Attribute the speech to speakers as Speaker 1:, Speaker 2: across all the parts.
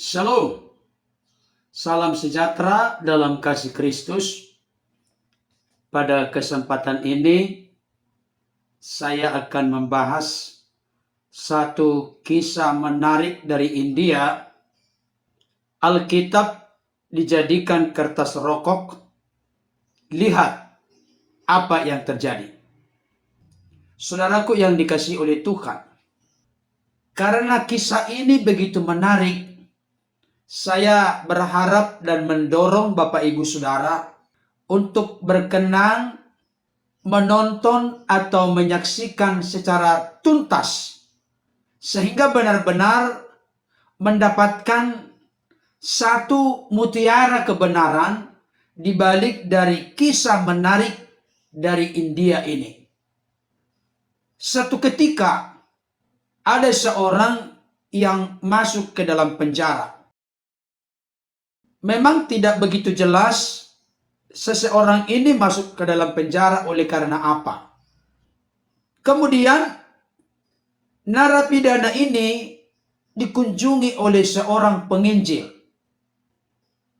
Speaker 1: Shalom, salam sejahtera dalam kasih Kristus. Pada kesempatan ini, saya akan membahas satu kisah menarik dari India. Alkitab dijadikan kertas rokok. Lihat apa yang terjadi. Saudaraku yang dikasihi oleh Tuhan, karena kisah ini begitu menarik, saya berharap dan mendorong Bapak Ibu Saudara untuk berkenan menonton atau menyaksikan secara tuntas, sehingga benar-benar mendapatkan satu mutiara kebenaran di balik dari kisah menarik dari India ini. Satu ketika ada seorang yang masuk ke dalam penjara. Memang tidak begitu jelas seseorang ini masuk ke dalam penjara oleh karena apa. Kemudian narapidana ini dikunjungi oleh seorang penginjil.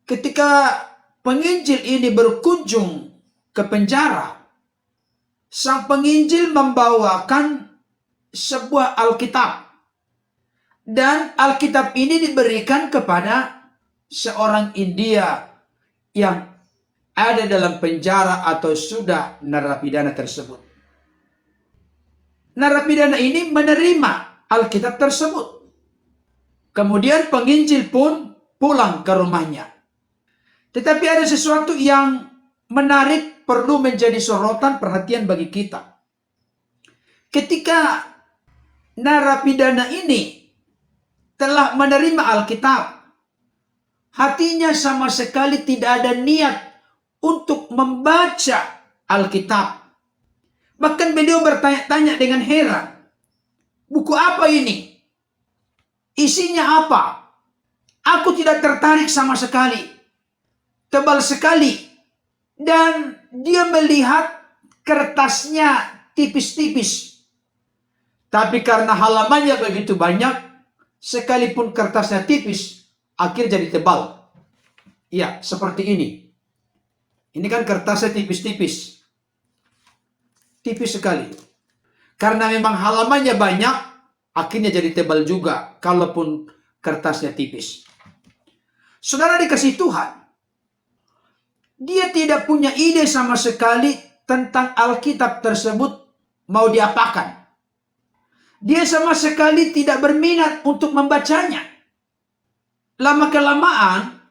Speaker 1: Ketika penginjil ini berkunjung ke penjara, sang penginjil membawakan sebuah Alkitab. Dan Alkitab ini diberikan kepada seorang India yang ada dalam penjara atau sudah narapidana tersebut. Narapidana ini menerima Alkitab tersebut. Kemudian penginjil pun pulang ke rumahnya. Tetapi ada sesuatu yang menarik perlu menjadi sorotan perhatian bagi kita. Ketika narapidana ini telah menerima Alkitab, hatinya sama sekali tidak ada niat untuk membaca Alkitab. Bahkan beliau bertanya-tanya dengan heran, buku apa ini? Isinya apa? Aku tidak tertarik sama sekali. Tebal sekali. Dan dia melihat kertasnya tipis-tipis. Tapi karena halamannya begitu banyak, sekalipun kertasnya tipis, akhirnya jadi tebal. Ya, seperti ini. Ini kan kertasnya tipis-tipis. Tipis sekali. Karena memang halamannya banyak, akhirnya jadi tebal juga, kalaupun kertasnya tipis. Saudara dikasihi Tuhan, dia tidak punya ide sama sekali tentang Alkitab tersebut mau diapakan. Dia sama sekali tidak berminat untuk membacanya. Lama-kelamaan,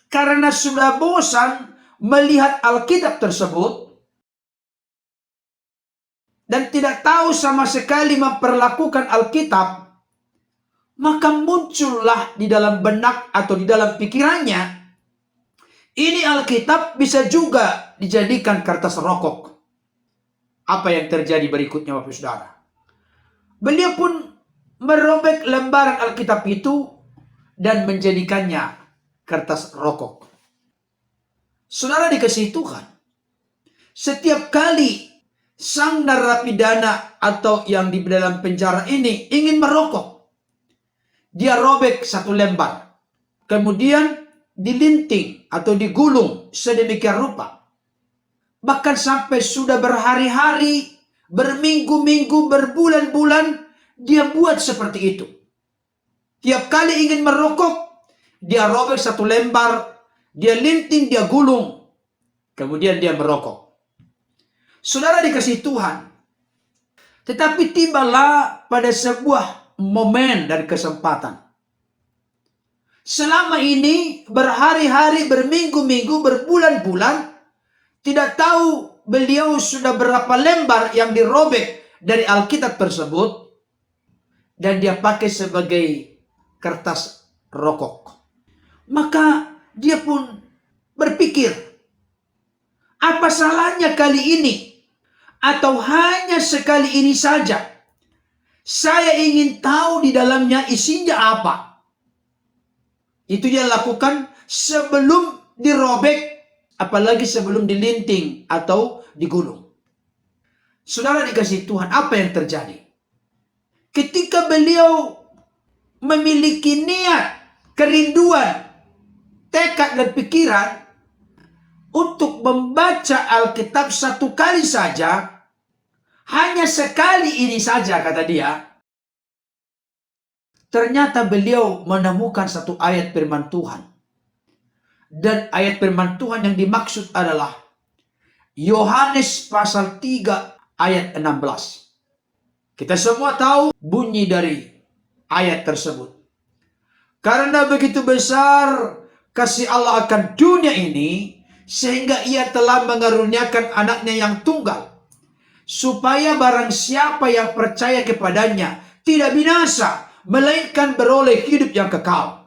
Speaker 1: karena sudah bosan melihat Alkitab tersebut dan tidak tahu sama sekali memperlakukan Alkitab, maka muncullah di dalam benak atau di dalam pikirannya, ini Alkitab bisa juga dijadikan kertas rokok. Apa yang terjadi berikutnya, Bapak Saudara? Beliau pun merobek lembaran Alkitab itu dan menjadikannya kertas rokok. Saudara dikasihi Tuhan, setiap kali sang narapidana atau yang di dalam penjara ini ingin merokok, dia robek satu lembar, kemudian dilinting atau digulung sedemikian rupa. Bahkan sampai sudah berhari-hari, berminggu-minggu, berbulan-bulan, dia buat seperti itu. Tiap kali ingin merokok, dia robek satu lembar, dia linting, dia gulung, kemudian dia merokok. Saudara dikasihi Tuhan, tetapi tibalah pada sebuah momen dan kesempatan. Selama ini berhari-hari, berminggu-minggu, berbulan-bulan, tidak tahu beliau sudah berapa lembar yang dirobek dari Alkitab tersebut, dan dia pakai sebagai kertas rokok. Maka dia pun berpikir, apa salahnya kali ini? Atau hanya sekali ini saja? Saya ingin tahu di dalamnya isinya apa. Itu dia lakukan sebelum dirobek, apalagi sebelum dilinting atau digulung. Saudara dikasihi Tuhan, apa yang terjadi? Ketika beliau memiliki niat kerinduan, tekad dan pikiran untuk membaca Alkitab satu kali saja, hanya sekali ini saja kata dia, ternyata beliau menemukan satu ayat firman Tuhan. Dan ayat firman Tuhan yang dimaksud adalah Yohanes pasal 3 ayat 16. Kita semua tahu bunyi dari ayat tersebut. Karena begitu besar kasih Allah akan dunia ini, sehingga ia telah mengaruniakan anaknya yang tunggal, supaya barang siapa yang percaya kepadanya tidak binasa, melainkan beroleh hidup yang kekal.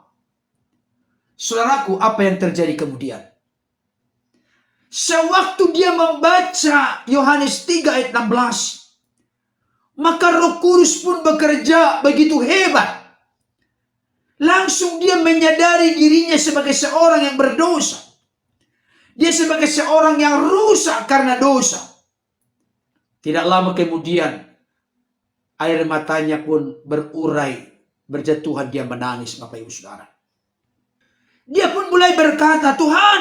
Speaker 1: Saudaraku, apa yang terjadi kemudian? Sewaktu dia membaca Yohanes 3 ayat 16, maka Roh Kudus pun bekerja begitu hebat. Langsung dia menyadari dirinya sebagai seorang yang berdosa. Dia sebagai seorang yang rusak karena dosa. Tidak lama kemudian, air matanya pun berurai, berjatuhan, dia menangis, Bapak Ibu Saudara. Dia pun mulai berkata, Tuhan,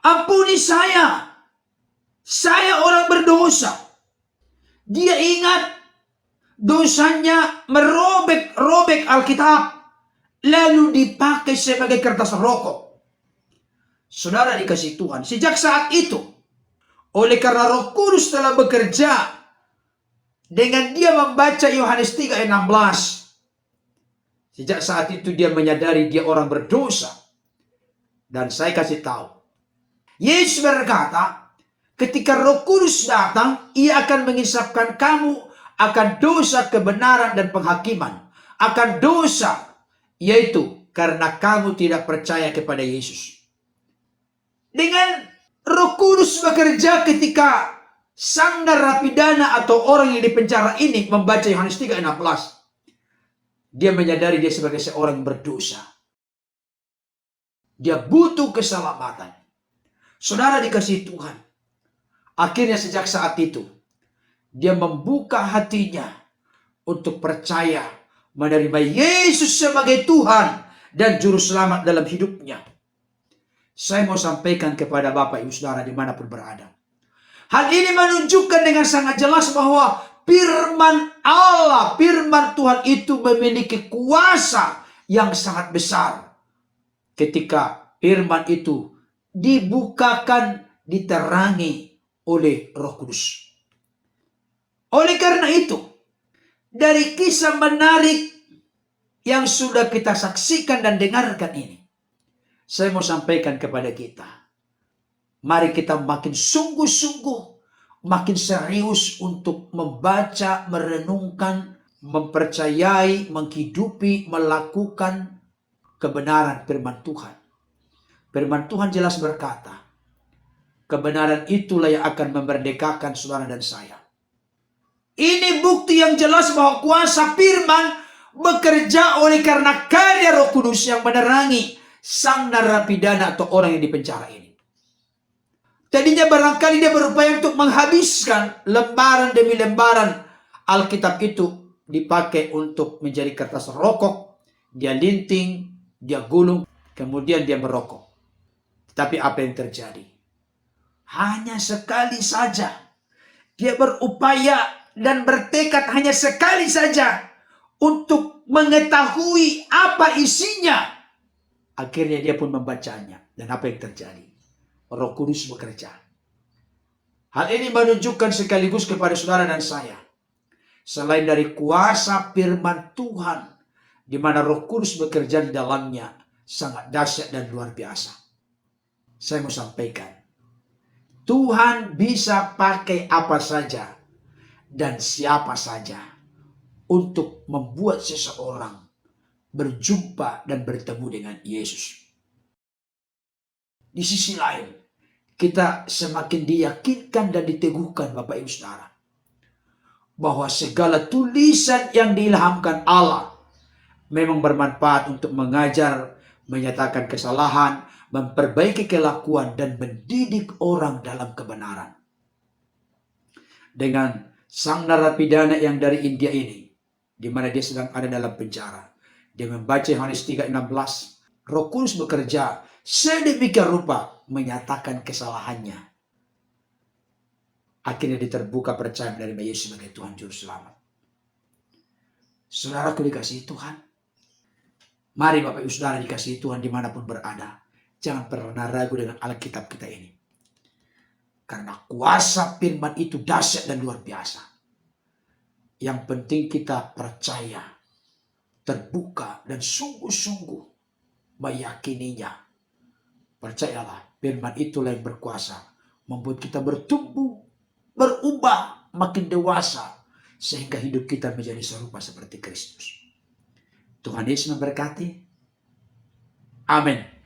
Speaker 1: ampuni saya. Saya orang berdosa. Dia ingat dosanya merobek Alkitab, lalu dipakai sebagai kertas rokok. Saudara dikasih Tuhan, sejak saat itu, oleh karena Roh Kudus telah bekerja, dengan dia membaca Yohanes 3 ayat 16, sejak saat itu dia menyadari dia orang berdosa. Dan saya kasih tahu, Yesus berkata, ketika Roh Kudus datang, ia akan mengisapkan kamu akan dosa, kebenaran, dan penghakiman. Akan dosa, yaitu karena kamu tidak percaya kepada Yesus. Dengan Roh Kudus bekerja ketika sang narapidana atau orang yang dipenjara ini membaca Yohanes 3 ayat 16, dia menyadari dia sebagai seorang yang berdosa. Dia butuh keselamatan. Saudara dikasih Tuhan, akhirnya sejak saat itu, dia membuka hatinya untuk percaya menerima Yesus sebagai Tuhan dan Juru Selamat dalam hidupnya. Saya mau sampaikan kepada Bapak Ibu Saudara dimanapun berada. Hal ini menunjukkan dengan sangat jelas bahwa firman Allah, firman Tuhan itu memiliki kuasa yang sangat besar. Ketika firman itu dibukakan, diterangi oleh Roh Kudus. Oleh karena itu, dari kisah menarik yang sudah kita saksikan dan dengarkan ini, saya mau sampaikan kepada kita, mari kita makin sungguh-sungguh, makin serius untuk membaca, merenungkan, mempercayai, menghidupi, melakukan kebenaran firman Tuhan. Firman Tuhan jelas berkata, kebenaran itulah yang akan memerdekakan saudara dan saya. Ini bukti yang jelas bahwa kuasa firman bekerja oleh karena karya Roh Kudus yang menerangi sang narapidana atau orang yang dipenjara ini. Tadinya barangkali dia berupaya untuk menghabiskan lembaran demi lembaran Alkitab itu, dipakai untuk menjadi kertas rokok. Dia linting, dia gulung, kemudian dia merokok. Tapi apa yang terjadi? Hanya sekali saja dia berupaya dan bertekad hanya sekali saja untuk mengetahui apa isinya. Akhirnya dia pun membacanya. Dan apa yang terjadi? Roh Kudus bekerja. Hal ini menunjukkan sekaligus kepada saudara dan saya, selain dari kuasa firman Tuhan, di mana Roh Kudus bekerja di dalamnya, sangat dahsyat dan luar biasa. Saya mau sampaikan, Tuhan bisa pakai apa saja dan siapa saja untuk membuat seseorang berjumpa dan bertemu dengan Yesus. Di sisi lain, kita semakin diyakinkan dan diteguhkan Bapak Ibu Saudara, bahwa segala tulisan yang diilhamkan Allah memang bermanfaat untuk mengajar, menyatakan kesalahan, memperbaiki kelakuan, dan mendidik orang dalam kebenaran. Dengan sang narapidana yang dari India ini, di mana dia sedang ada dalam penjara, Dia membaca Yohanes 3:16. Roh Kudus bekerja sedemikian rupa menyatakan kesalahannya. Akhirnya dia terbuka percaya menerima Yesus sebagai Tuhan Juru Selamat. Saudaraku dikasihi Tuhan. Mari Bapak Ibu Saudara dikasihi Tuhan dimanapun berada. Jangan pernah ragu dengan Alkitab kita ini. Karena kuasa firman itu dahsyat dan luar biasa. Yang penting kita percaya, terbuka dan sungguh-sungguh meyakininya. Percayalah, firman itulah yang berkuasa. Membuat kita bertumbuh, berubah, makin dewasa. Sehingga hidup kita menjadi serupa seperti Kristus. Tuhan Yesus memberkati. Amin.